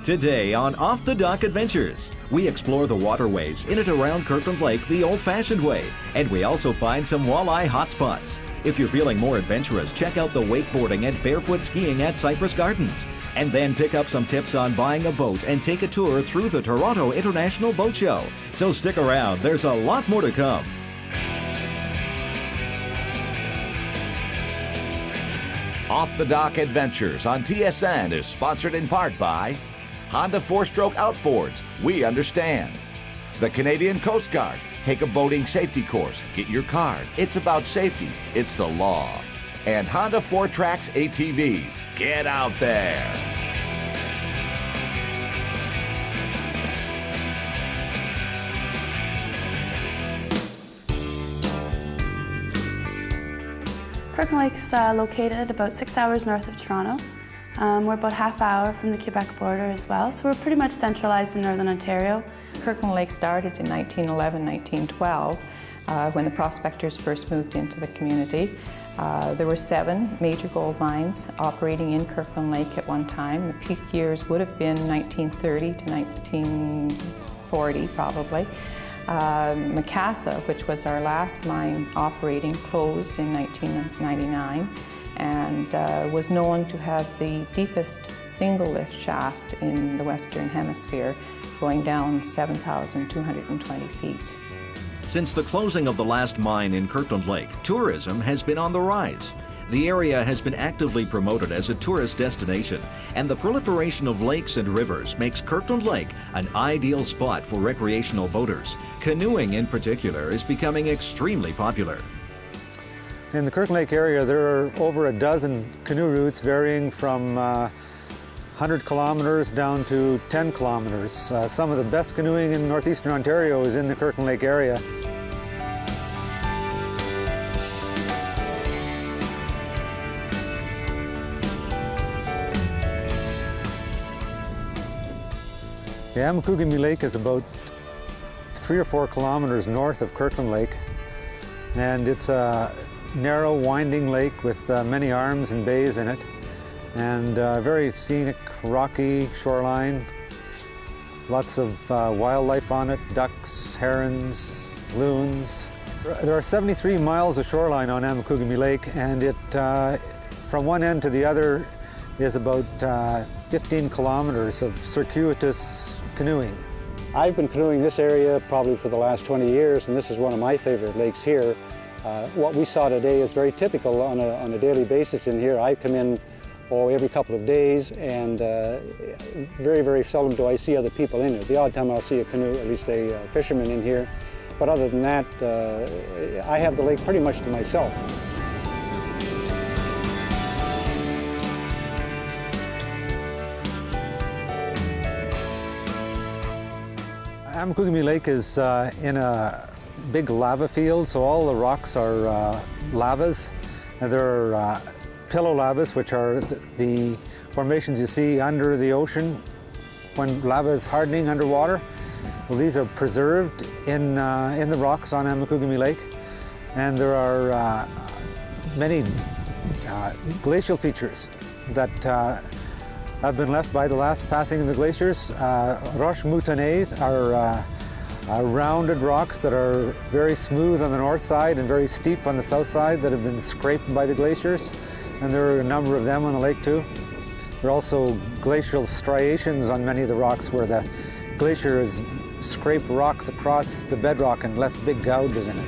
Today on Off the Dock Adventures, we explore the waterways in and around Kirkland Lake the old-fashioned way, and we also find some walleye hotspots. If you're feeling more adventurous, check out the wakeboarding and barefoot skiing at Cypress Gardens. And then pick up some tips on buying a boat and take a tour through the Toronto International Boat Show. So stick around, there's a lot more to come. Off the Dock Adventures on TSN is sponsored in part by Honda 4-Stroke Outboards, we understand. The Canadian Coast Guard, take a boating safety course, get your card. It's about safety, it's the law. And Honda FOURTRAX ATVs, get out there. Kirkland Lake's located about 6 hours north of Toronto. We're about half hour from the Quebec border as well, so we're pretty much centralized in Northern Ontario. Kirkland Lake started in 1911, 1912, when the prospectors first moved into the community. There were 7 major gold mines operating in Kirkland Lake at one time. The peak years would have been 1930 to 1940 probably. Macassa, which was our last mine operating, closed in 1999 and was known to have the deepest single lift shaft in the Western Hemisphere, going down 7,220 feet. Since the closing of the last mine in Kirkland Lake, tourism has been on the rise. The area has been actively promoted as a tourist destination, and the proliferation of lakes and rivers makes Kirkland Lake an ideal spot for recreational boaters. Canoeing in particular is becoming extremely popular. In the Kirkland Lake area, there are over a dozen canoe routes varying from 100 kilometers down to 10 kilometers. Some of the best canoeing in northeastern Ontario is in the Kirkland Lake area. The Amakugami Lake is about 3 or 4 kilometers north of Kirkland Lake, and it's a narrow, winding lake with many arms and bays in it, and very scenic, rocky shoreline. Lots of wildlife on it, ducks, herons, loons. There are 73 miles of shoreline on Amakugami Lake, and it, from one end to the other, is about 15 kilometers of circuitous canoeing. I've been canoeing this area probably for the last 20 years, and this is one of my favorite lakes here. What we saw today is very typical on a daily basis in here. I come in every couple of days, and very, very seldom do I see other people in here. The odd time I'll see a canoe, at least a fisherman in here. But other than that, I have the lake pretty much to myself. Amakugami Lake is in a big lava field, so all the rocks are lavas. And there are pillow lavas, which are the formations you see under the ocean when lava is hardening underwater. Well, these are preserved in the rocks on Amakugami Lake. And there are many glacial features that have been left by the last passing of the glaciers. Roches moutonnées are rounded rocks that are very smooth on the north side and very steep on the south side that have been scraped by the glaciers, and there are a number of them on the lake too. There are also glacial striations on many of the rocks where the glacier has scraped rocks across the bedrock and left big gouges in it.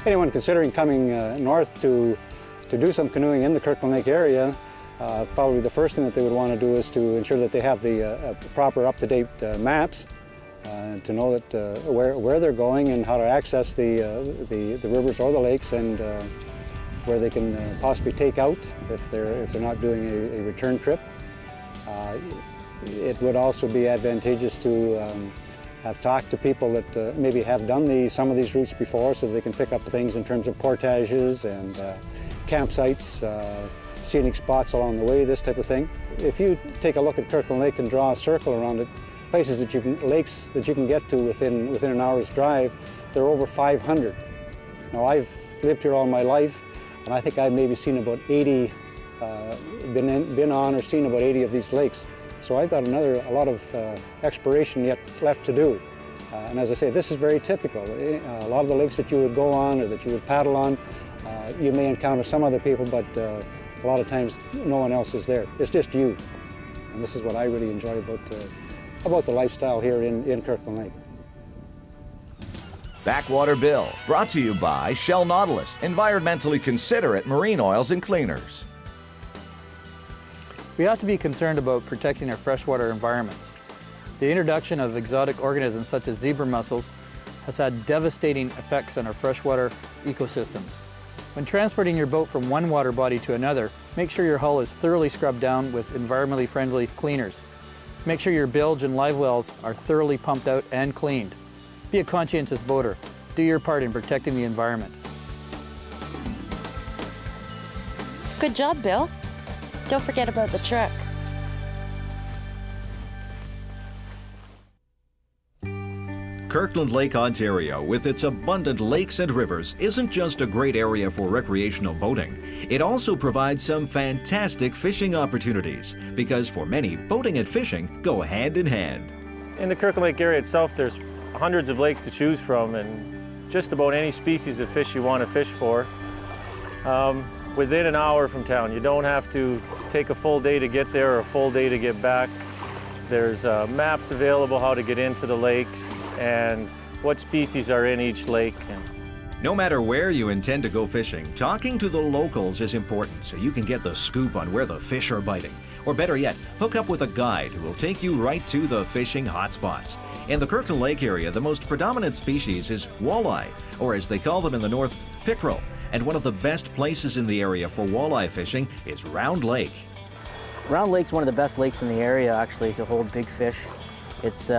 Anyone considering coming north to do some canoeing in the Kirkland Lake area, probably the first thing that they would want to do is to ensure that they have the proper up-to-date maps to know that where they're going and how to access the rivers or the lakes, and where they can possibly take out if they're not doing a return trip. It would also be advantageous to have talked to people that maybe have done some of these routes before, so they can pick up things in terms of portages and campsites, scenic spots along the way, this type of thing. If you take a look at Kirkland Lake and draw a circle around it, places that lakes that you can get to within an hour's drive, there are over 500. Now I've lived here all my life, and I think I've maybe seen about 80, been on or seen about 80 of these lakes. So I've got a lot of exploration yet left to do. And as I say, this is very typical. A lot of the lakes that you would go on or that you would paddle on, you may encounter some other people, but a lot of times no one else is there. It's just you. And this is what I really enjoy about the lifestyle here in Kirkland Lake. Backwater Bill, brought to you by Shell Nautilus, environmentally considerate marine oils and cleaners. We ought to be concerned about protecting our freshwater environments. The introduction of exotic organisms such as zebra mussels has had devastating effects on our freshwater ecosystems. When transporting your boat from one water body to another, make sure your hull is thoroughly scrubbed down with environmentally friendly cleaners. Make sure your bilge and live wells are thoroughly pumped out and cleaned. Be a conscientious boater. Do your part in protecting the environment. Good job, Bill. Don't forget about the truck. Kirkland Lake, Ontario, with its abundant lakes and rivers, isn't just a great area for recreational boating. It also provides some fantastic fishing opportunities, because for many, boating and fishing go hand in hand. In the Kirkland Lake area itself, there's hundreds of lakes to choose from, and just about any species of fish you want to fish for. Within an hour from town. You don't have to take a full day to get there or a full day to get back. There's maps available how to get into the lakes and what species are in each lake. No matter where you intend to go fishing, talking to the locals is important so you can get the scoop on where the fish are biting. Or better yet, hook up with a guide who will take you right to the fishing hotspots. In the Kirkland Lake area, the most predominant species is walleye, or as they call them in the north, pickerel. And one of the best places in the area for walleye fishing is Round Lake. Round Lake's one of the best lakes in the area, actually, to hold big fish. It's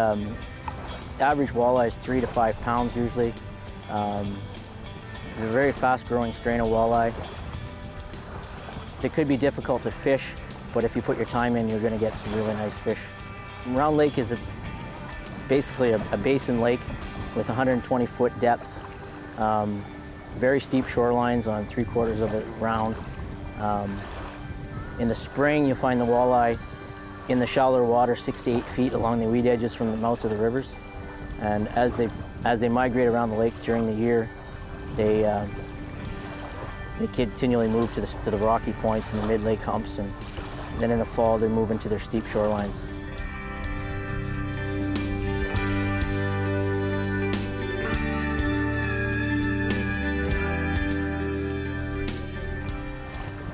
average walleye is 3 to 5 pounds usually. They're a very fast-growing strain of walleye. They could be difficult to fish, but if you put your time in, you're going to get some really nice fish. Round Lake is basically a basin lake with 120-foot depths. Very steep shorelines on 3/4 of it round. In the spring, you'll find the walleye in the shallower water 6 to 8 feet along the weed edges from the mouths of the rivers. And as they migrate around the lake during the year, they continually move to the rocky points and the mid-lake humps, and then in the fall they move into their steep shorelines.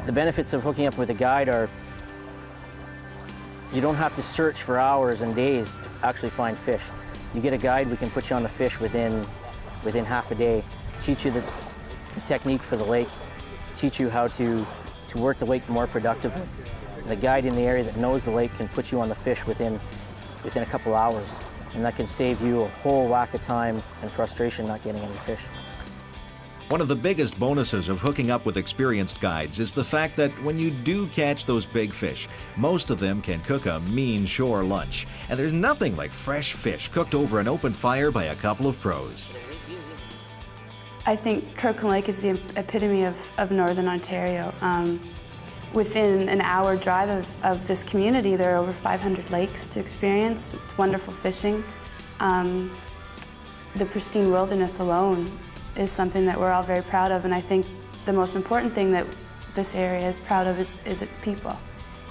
The benefits of hooking up with a guide are you don't have to search for hours and days to actually find fish. You get a guide, we can put you on the fish within half a day, teach you the technique for the lake, teach you how to work the lake more productively. The guide in the area that knows the lake can put you on the fish within a couple hours, and that can save you a whole whack of time and frustration not getting any fish. One of the biggest bonuses of hooking up with experienced guides is the fact that when you do catch those big fish, most of them can cook a mean shore lunch. And there's nothing like fresh fish cooked over an open fire by a couple of pros. I think Kirkland Lake is the epitome of Northern Ontario. Within an hour drive of this community, there are over 500 lakes to experience. It's wonderful fishing. The pristine wilderness alone is something that we're all very proud of, and I think the most important thing that this area is proud of is its people.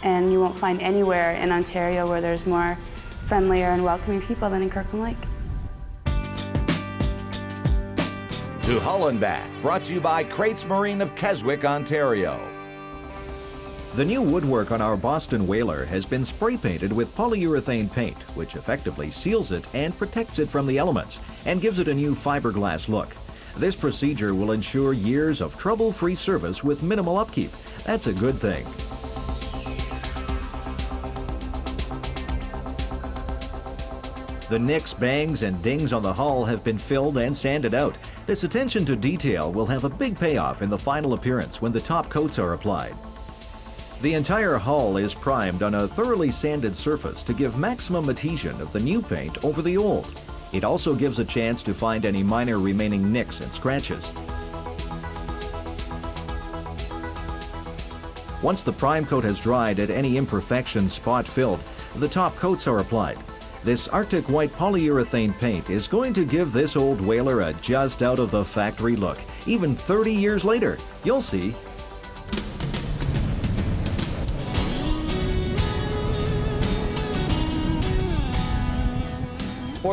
And you won't find anywhere in Ontario where there's more friendlier and welcoming people than in Kirkland Lake. To Hull and Back, brought to you by Crates Marine of Keswick, Ontario. The new woodwork on our Boston whaler has been spray painted with polyurethane paint, which effectively seals it and protects it from the elements and gives it a new fiberglass look. This procedure will ensure years of trouble-free service with minimal upkeep. That's a good thing. The nicks, bangs, and dings on the hull have been filled and sanded out. This attention to detail will have a big payoff in the final appearance when the top coats are applied. The entire hull is primed on a thoroughly sanded surface to give maximum adhesion of the new paint over the old. It also gives a chance to find any minor remaining nicks and scratches. Once the prime coat has dried and any imperfections spot-filled, the top coats are applied. This Arctic white polyurethane paint is going to give this old whaler a just out of the factory look, even 30 years later. You'll see.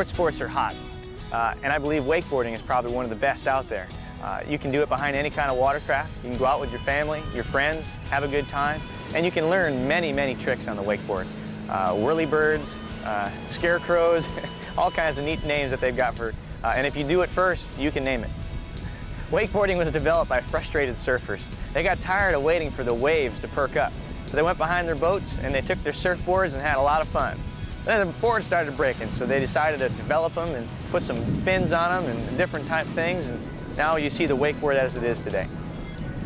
Sports are hot, and I believe wakeboarding is probably one of the best out there. You can do it behind any kind of watercraft. You can go out with your family, your friends, have a good time, and you can learn many tricks on the wakeboard. Whirly birds, scarecrows, all kinds of neat names that they've got for, and if you do it first, you can name it. Wakeboarding was developed by frustrated surfers. They got tired of waiting for the waves to perk up. So they went behind their boats and they took their surfboards and had a lot of fun. Then the boards started breaking, so they decided to develop them and put some fins on them and different type things, and now you see the wakeboard as it is today.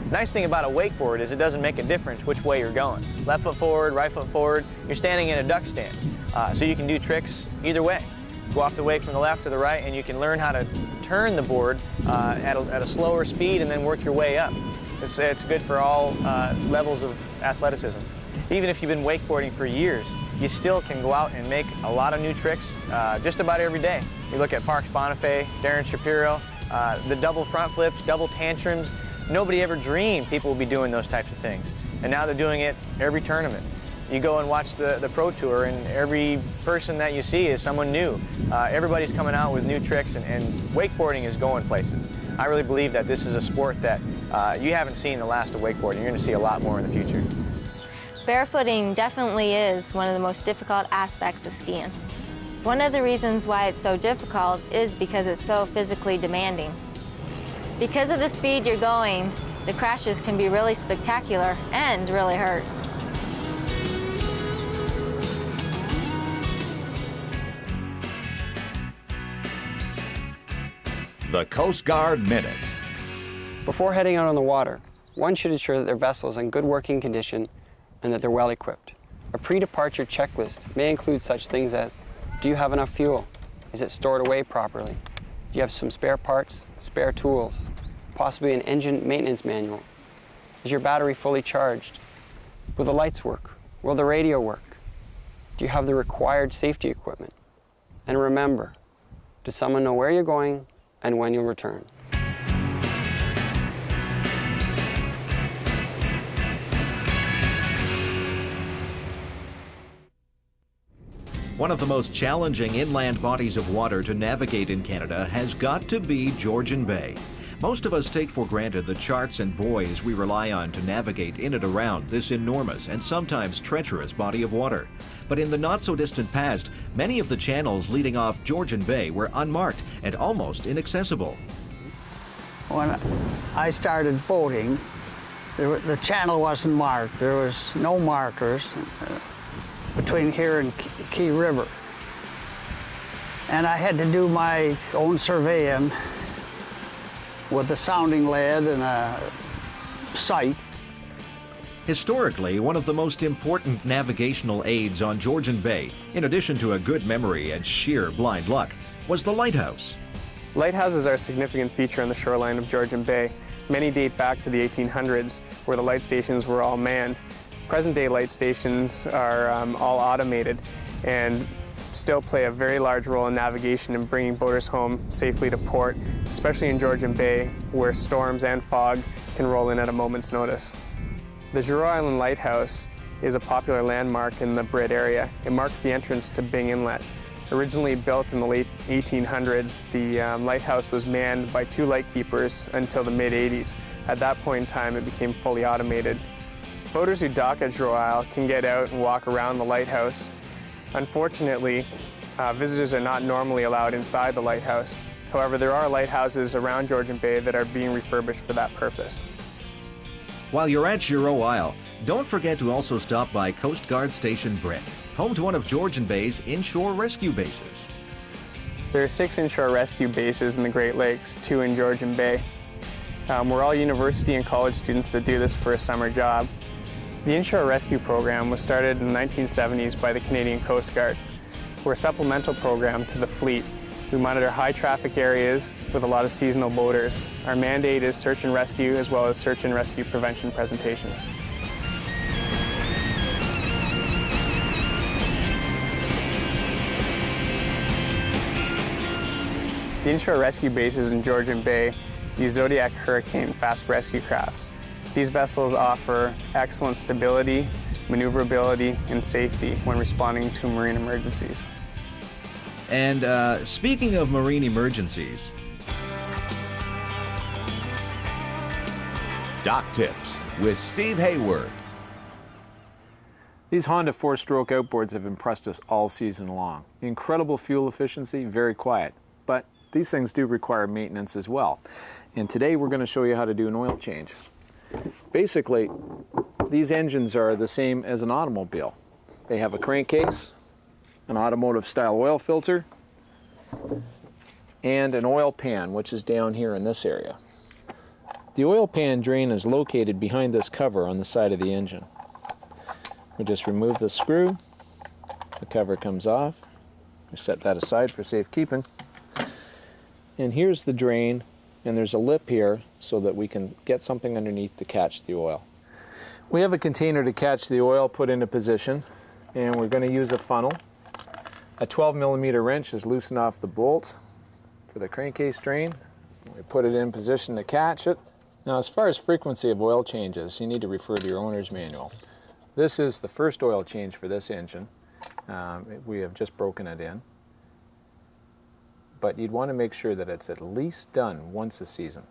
Nice thing about a wakeboard is it doesn't make a difference which way you're going. Left foot forward, right foot forward, you're standing in a duck stance. So you can do tricks either way. Go off the wake from the left or the right, and you can learn how to turn the board at a slower speed and then work your way up. It's good for all levels of athleticism. Even if you've been wakeboarding for years, you still can go out and make a lot of new tricks just about every day. You look at Parks Bonifay, Darren Shapiro, the double front flips, double tantrums. Nobody ever dreamed people would be doing those types of things. And now they're doing it every tournament. You go and watch the Pro Tour, and every person that you see is someone new. Everybody's coming out with new tricks, and wakeboarding is going places. I really believe that this is a sport that you haven't seen the last of wakeboarding. You're going to see a lot more in the future. Barefooting definitely is one of the most difficult aspects of skiing. One of the reasons why it's so difficult is because it's so physically demanding. Because of the speed you're going, the crashes can be really spectacular and really hurt. The Coast Guard Minute. Before heading out on the water, one should ensure that their vessel is in good working condition and that they're well equipped. A pre-departure checklist may include such things as, do you have enough fuel? Is it stored away properly? Do you have some spare parts, spare tools? Possibly an engine maintenance manual? Is your battery fully charged? Will the lights work? Will the radio work? Do you have the required safety equipment? And remember, does someone know where you're going and when you'll return? One of the most challenging inland bodies of water to navigate in Canada has got to be Georgian Bay. Most of us take for granted the charts and buoys we rely on to navigate in and around this enormous and sometimes treacherous body of water. But in the not-so-distant past, many of the channels leading off Georgian Bay were unmarked and almost inaccessible. When I started boating, the channel wasn't marked. There was no markers between here and Key River. And I had to do my own surveying with a sounding lead and a sight. Historically, one of the most important navigational aids on Georgian Bay, in addition to a good memory and sheer blind luck, was the lighthouse. Lighthouses are a significant feature on the shoreline of Georgian Bay. Many date back to the 1800s, where the light stations were all manned. Present-day light stations are all automated and still play a very large role in navigation and bringing boaters home safely to port, especially in Georgian Bay, where storms and fog can roll in at a moment's notice. The Giroux Island Lighthouse is a popular landmark in the Brit area. It marks the entrance to Byng Inlet. Originally built in the late 1800s, the lighthouse was manned by 2 lightkeepers until the mid-80s. At that point in time, it became fully automated. Boaters who dock at Giroux Isle can get out and walk around the lighthouse. Unfortunately, visitors are not normally allowed inside the lighthouse. However, there are lighthouses around Georgian Bay that are being refurbished for that purpose. While you're at Giroux Isle, don't forget to also stop by Coast Guard Station Brett, home to one of Georgian Bay's inshore rescue bases. There are 6 inshore rescue bases in the Great Lakes, 2 in Georgian Bay. We're all university and college students that do this for a summer job. The inshore rescue program was started in the 1970s by the Canadian Coast Guard. We're a supplemental program to the fleet. We monitor high traffic areas with a lot of seasonal boaters. Our mandate is search and rescue as well as search and rescue prevention presentations. The inshore rescue bases in Georgian Bay use Zodiac Hurricane fast rescue crafts. These vessels offer excellent stability, maneuverability, and safety when responding to marine emergencies. And speaking of marine emergencies, Dock Tips with Steve Hayward. These Honda 4-stroke outboards have impressed us all season long. Incredible fuel efficiency, very quiet, but these things do require maintenance as well. And today we're going to show you how to do an oil change. Basically, these engines are the same as an automobile. They have a crankcase, an automotive style oil filter, and an oil pan, which is down here in this area. The oil pan drain is located behind this cover on the side of the engine. We just remove the screw, the cover comes off, we set that aside for safekeeping. And here's the drain, and there's a lip here so that we can get something underneath to catch the oil. We have a container to catch the oil put into position, and we're going to use a funnel. A 12mm wrench is loosened off the bolt for the crankcase drain. We put it in position to catch it. Now, as far as frequency of oil changes, you need to refer to your owner's manual. This is the first oil change for this engine. We have just broken it in. But you'd want to make sure that it's at least done once a season.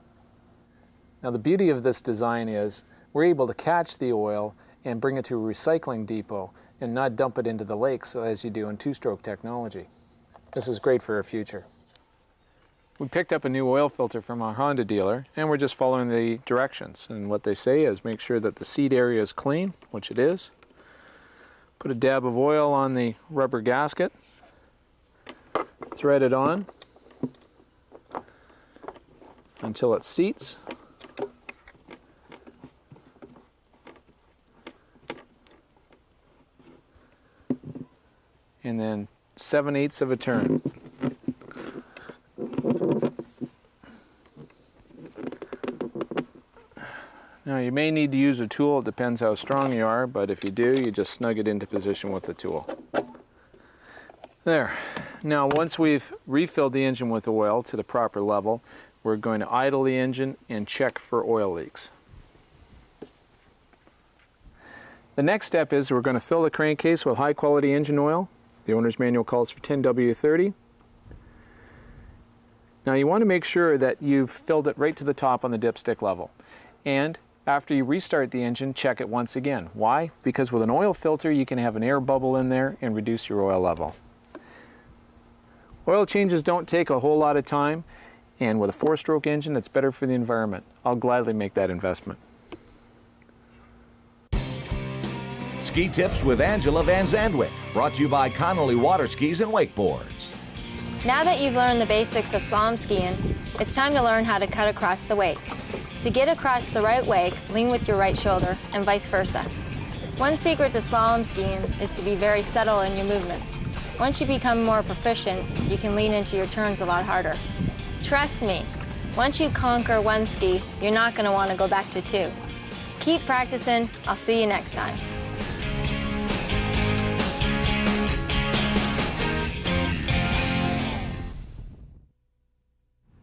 Now, the beauty of this design is we're able to catch the oil and bring it to a recycling depot and not dump it into the lakes as you do in two-stroke technology. This is great for our future. We picked up a new oil filter from our Honda dealer, and we're just following the directions. And what they say is make sure that the seat area is clean, which it is. Put a dab of oil on the rubber gasket, thread it on until it seats. And then 7/8 of a turn. Now, you may need to use a tool, it depends how strong you are, but if you do, you just snug it into position with the tool. There. Now, once we've refilled the engine with oil to the proper level, we're going to idle the engine and check for oil leaks. The next step is we're going to fill the crankcase with high quality engine oil. The owner's manual calls for 10W30. Now, you want to make sure that you've filled it right to the top on the dipstick level. And after you restart the engine, check it once again. Why? Because with an oil filter, you can have an air bubble in there and reduce your oil level. Oil changes don't take a whole lot of time, and with a 4-stroke engine, it's better for the environment. I'll gladly make that investment. Ski Tips with Angela Van Zandwick, brought to you by Connolly Water Skis and Wakeboards. Now that you've learned the basics of slalom skiing, it's time to learn how to cut across the wakes. To get across the right wake, lean with your right shoulder, and vice versa. One secret to slalom skiing is to be very subtle in your movements. Once you become more proficient, you can lean into your turns a lot harder. Trust me, once you conquer one ski, you're not going to want to go back to 2. Keep practicing. I'll see you next time.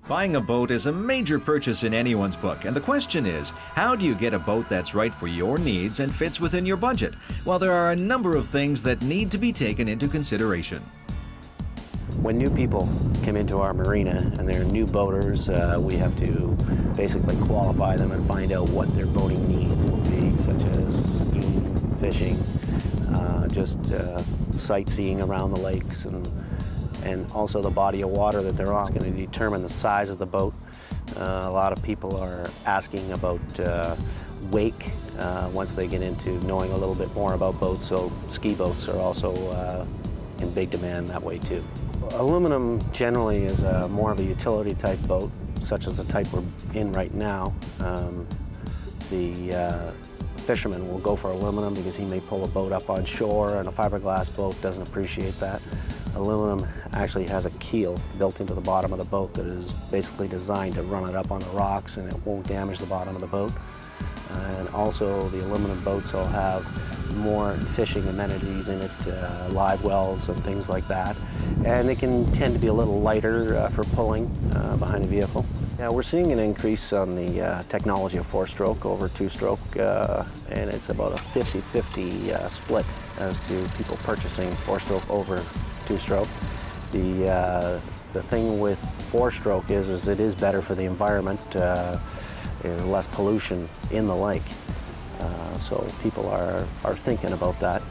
Buying a boat is a major purchase in anyone's book, and the question is, how do you get a boat that's right for your needs and fits within your budget? Well, there are a number of things that need to be taken into consideration. When new people come into our marina and they're new boaters, we have to basically qualify them and find out what their boating needs will be, such as skiing, fishing, just sightseeing around the lakes, and also the body of water that they're on. It's going to determine the size of the boat. A lot of people are asking about wake once they get into knowing a little bit more about boats, so ski boats are also in big demand that way too. Aluminum generally is more of a utility type boat, such as the type we're in right now. The fisherman will go for aluminum because he may pull a boat up on shore, and a fiberglass boat doesn't appreciate that. Aluminum actually has a keel built into the bottom of the boat that is basically designed to run it up on the rocks, and it won't damage the bottom of the boat. And also the aluminum boats will have more fishing amenities in it, live wells and things like that. And they can tend to be a little lighter for pulling behind a vehicle. Yeah, we're seeing an increase on the technology of 4-stroke over 2-stroke, and it's about a 50-50 split as to people purchasing 4-stroke over 2-stroke. The thing with 4-stroke is it is better for the environment. There's less pollution in the lake, so people are thinking about that.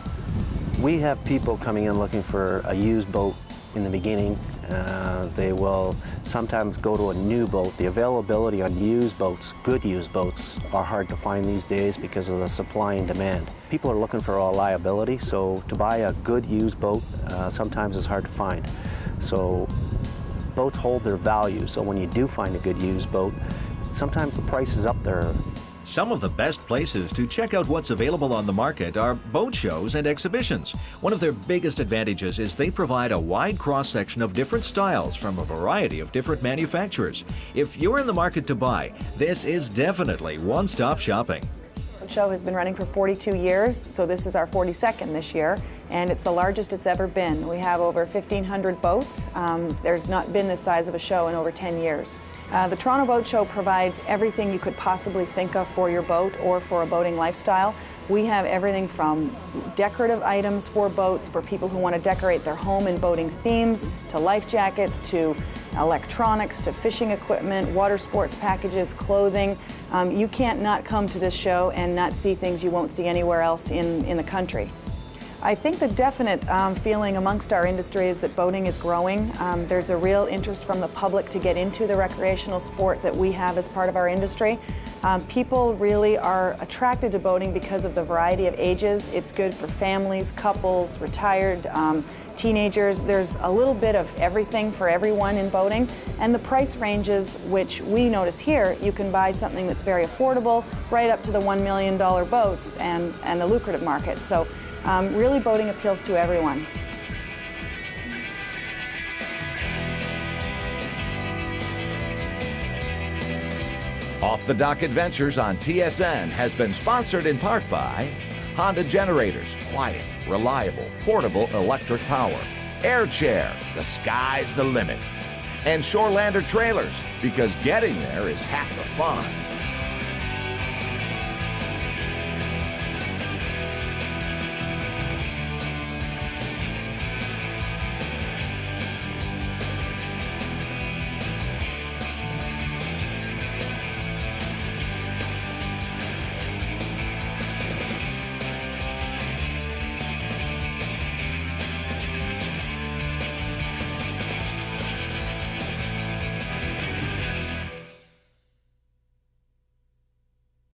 We have people coming in looking for a used boat in the beginning. They will sometimes go to a new boat. The availability on used boats, good used boats, are hard to find these days because of the supply and demand. People are looking for reliability, so to buy a good used boat sometimes is hard to find. So boats hold their value, so when you do find a good used boat, sometimes the price is up there. Some of the best places to check out what's available on the market are boat shows and exhibitions. One of their biggest advantages is they provide a wide cross-section of different styles from a variety of different manufacturers. If you're in the market to buy, this is definitely one-stop shopping. The show has been running for 42 years, so this is our 42nd this year, and it's the largest it's ever been. We have over 1,500 boats. There's not been this size of a show in over 10 years. The Toronto Boat Show provides everything you could possibly think of for your boat or for a boating lifestyle. We have everything from decorative items for boats for people who want to decorate their home in boating themes, to life jackets, to electronics, to fishing equipment, water sports packages, clothing. You can't not come to this show and not see things you won't see anywhere else in the country. I think the definite feeling amongst our industry is that boating is growing. There's a real interest from the public to get into the recreational sport that we have as part of our industry. People really are attracted to boating because of the variety of ages. It's good for families, couples, retired, teenagers. There's a little bit of everything for everyone in boating. And the price ranges, which we notice here, you can buy something that's very affordable, right up to the $1 million boats and the lucrative market. So really boating appeals to everyone. Off the Dock Adventures on TSN has been sponsored in part by Honda Generators, quiet, reliable, portable electric power. Air Chair, the sky's the limit. And Shorelander Trailers, because getting there is half the fun.